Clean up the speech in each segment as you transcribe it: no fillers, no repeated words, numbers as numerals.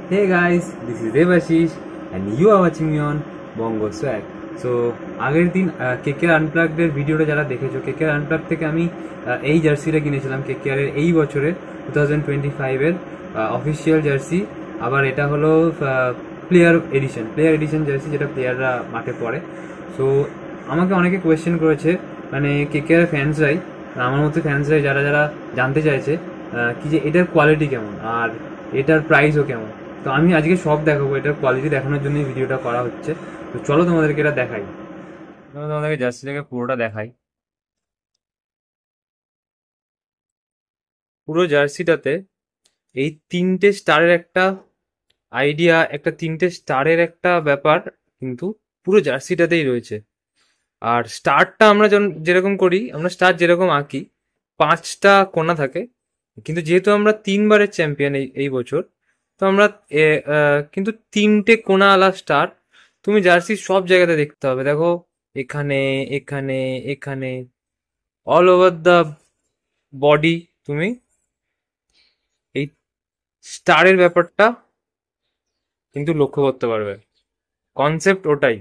Hey guys, this is Devashish and you are watching me on Bongo Swag. So আগের দিন KKR unplugged এর ভিডিওটা যারা দেখেছো, কেকেআর আনপ্লাগ থেকে আমি এই জার্সিটা কিনেছিলাম কেকেআর এর এই বছরের 2025 এর অফিসিয়াল জার্সি। আবার এটা হলো প্লেয়ার এডিশন জার্সি, যেটা প্লেয়াররা মাঠে পড়ে। সো আমাকে অনেকে কোয়েশ্চেন করেছে, মানে কেকেআর ফ্যান্সরাই, আমার মতো ফ্যান্সরাই যারা যারা জানতে চাইছে কি যে এটার কোয়ালিটি কেমন আর এটার প্রাইসও কেমন। তো আমি আজকে সব দেখাবো, এটার কোয়ালিটি দেখানোর জন্যই ভিডিওটা করা হচ্ছে। তো চলো তোমাদেরকে এটা দেখাই, তোমাদেরকে জার্সিটাকে পুরোটা দেখাই। পুরো জার্সিটাতে এই তিনটে স্টারের একটা আইডিয়া, একটা তিনটে স্টারের একটা ব্যাপার কিন্তু পুরো জার্সিটাতেই রয়েছে। আর স্টারটা আমরা যেরকম করি, আমরা স্টার যেরকম আঁকি 5টা কোণা থাকে, কিন্তু যেহেতু আমরা 3বারের চ্যাম্পিয়ন এই বছর, তো আমরা কিন্তু 3টে কোণাওয়ালা স্টার তুমি জার্সির সব জায়গাতে দেখতে হবে। দেখো এখানে এখানে এখানে অল ওভার দ্য বডি তুমি এই স্টারের ব্যাপারটা কিন্তু লক্ষ্য করতে পারবে। কনসেপ্ট ওটাই,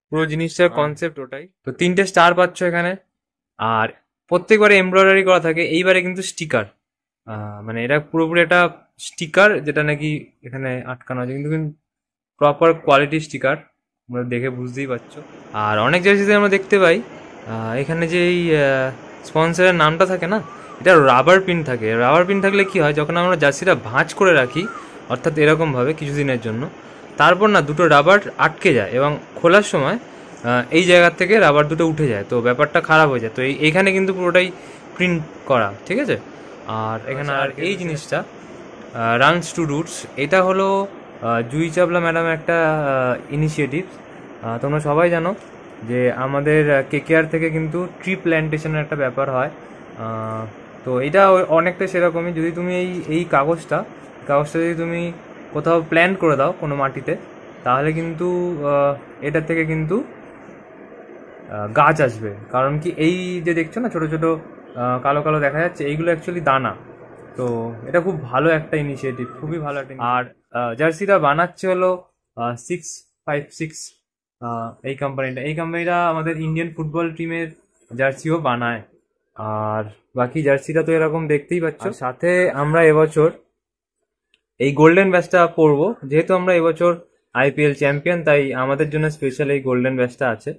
পুরো জিনিসটার কনসেপ্ট ওটাই। তো 3টে স্টার পাচ্ছ এখানে, আর প্রত্যেকবারে এমব্রয়ডারি করা থাকে। এইবারে কিন্তু স্টিকার, মানে এটা পুরোপুরি একটা স্টিকার যেটা নাকি এখানে আটকানো আছে, কিন্তু প্রপার কোয়ালিটি স্টিকার, তোমরা দেখে বুঝতেই পারছো। আর অনেক জার্সিতে আমরা দেখতে পাই এখানে যে এই স্পন্সরের নামটা থাকে না, এটা রাবার পিন থাকে। রাবার পিন থাকলে কি হয়, যখন আমরা জার্সিটা ভাঁজ করে রাখি, অর্থাৎ এরকমভাবে কিছুদিনের জন্য, তারপর না দুটো রাবার আটকে যায় এবং খোলার সময় এই জায়গার থেকে রাবার দুটো উঠে যায়, তো ব্যাপারটা খারাপ হয়ে যায়। তো এইখানে কিন্তু পুরোটাই প্রিন্ট করা, ঠিক আছে। আর এখানে আর এই জিনিসটা রানস টু রুটস, এটা হলো জুই চাবলা ম্যাডামের একটা ইনিশিয়েটিভ। তোমরা সবাই জানো যে আমাদের কেকেআর থেকে কিন্তু ট্রি প্ল্যান্টেশনের একটা ব্যাপার হয়। তো এটা অনেকটা সেরকমই। যদি তুমি এই কাগজটা যদি তুমি কোথাও প্ল্যান্ট করে দাও কোনো মাটিতে, তাহলে কিন্তু এটার থেকে কিন্তু গাছ আসবে। কারণ কি, এই যে দেখছো না ছোট ছোট কালো কালো দেখা যাচ্ছে, এইগুলো অ্যাকচুয়ালি দানা। তো এটা খুব ভালো একটা ইনিশিয়েটিভ, খুবই ভালো একটা। আর জার্সিটা বানাচ্ছে হলো 656 এই কোম্পানিটা আমাদের ইন্ডিয়ান ফুটবল টিমের জার্সিও বানায়। আর বাকি জার্সিটা তো এরকম দেখতেই পাচ্ছ। সাথে আমরা এবছর এই গোল্ডেন ব্যাচটা পরবো, যেহেতু আমরা এবছর আইপিএল চ্যাম্পিয়ন, তাই আমাদের জন্য স্পেশাল এই গোল্ডেন ব্যাচটা আছে।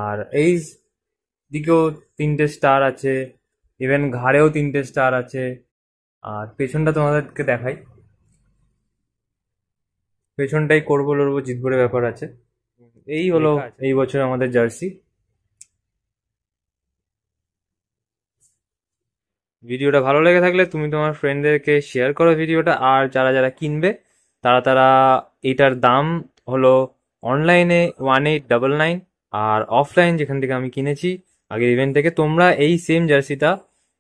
আর এই দিকেও 3টে স্টার আছে, ইভেন ঘাড়েও 3টে স্টার আছে। আর পেছনটা তোমাদেরকে দেখাই, পেছনটাই করবো লড়বো জিতবোর ব্যাপার আছে। এই হলো এই বছর আমাদের জার্সি। ভিডিওটা ভালো লেগে থাকলে তুমি তোমার ফ্রেন্ডদেরকে শেয়ার করো ভিডিওটা। আর যারা যারা কিনবে তারা এটার দাম হলো অনলাইনে 1899, আর অফলাইন যেখান থেকে আমি কিনেছি আগের ইভেন্ট থেকে, তোমরা এই সেম জার্সিটা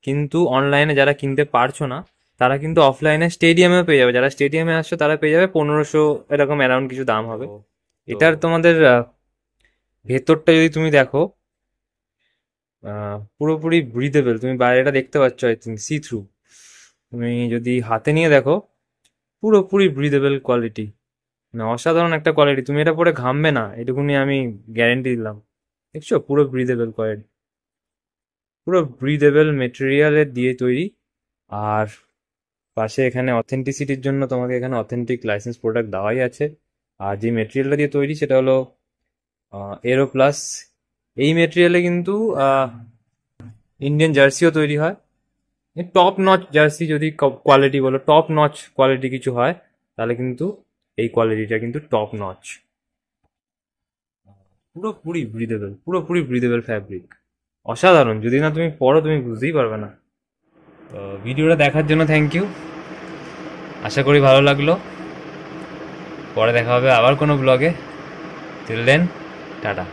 কিন্তু অনলাইনে যারা কিনতে পারছো না, তারা কিন্তু অফলাইনে স্টেডিয়ামেও পেয়ে যাবে। যারা স্টেডিয়ামে আসছো তারা পেয়ে যাবে 1500 এরকম অ্যারাউন্ড কিছু দাম হবে। এটার তোমাদের ভেতরটা যদি তুমি দেখো, পুরোপুরি ব্রিদেবল। তুমি বাইরেটা দেখতে পাচ্ছ, আই থিঙ্ক সি থ্রু। তুমি যদি হাতে নিয়ে দেখো, পুরোপুরি ব্রিদেবল কোয়ালিটি, মানে অসাধারণ একটা কোয়ালিটি। তুমি এটা পরে ঘামবে না, এটুকুনি আমি গ্যারেন্টি দিলাম। দেখছো, পুরো ব্রিদেবল কোয়ালিটি, পুরো ব্রিদেবল মেটেরিয়ালের দিয়ে তৈরি। আর পাশে এখানে অথেন্টিসিটির জন্য তোমাকে এখানে অথেন্টিক লাইসেন্স প্রোডাক্ট দেওয়াই আছে। আর যে মেটেরিয়ালটা দিয়ে তৈরি সেটা হলো এরো প্লাস। এই মেটেরিয়ালে কিন্তু ইন্ডিয়ান জার্সিও তৈরি হয়। টপ নচ জার্সি, যদি কোয়ালিটি বলো টপ নচ কোয়ালিটি কিছু হয়, তাহলে কিন্তু এই কোয়ালিটিটা কিন্তু টপ নচ। পুরোপুরি ব্রিদেবল ফ্যাব্রিক, অসাধারণ। যদি না তুমি পড়ো তুমি বুঝতেই পারবে না। তো ভিডিওটা দেখার জন্য থ্যাংক ইউ, আশা করি ভালো লাগলো। পরে দেখা হবে আবার কোনো ব্লগে। Till then, tata.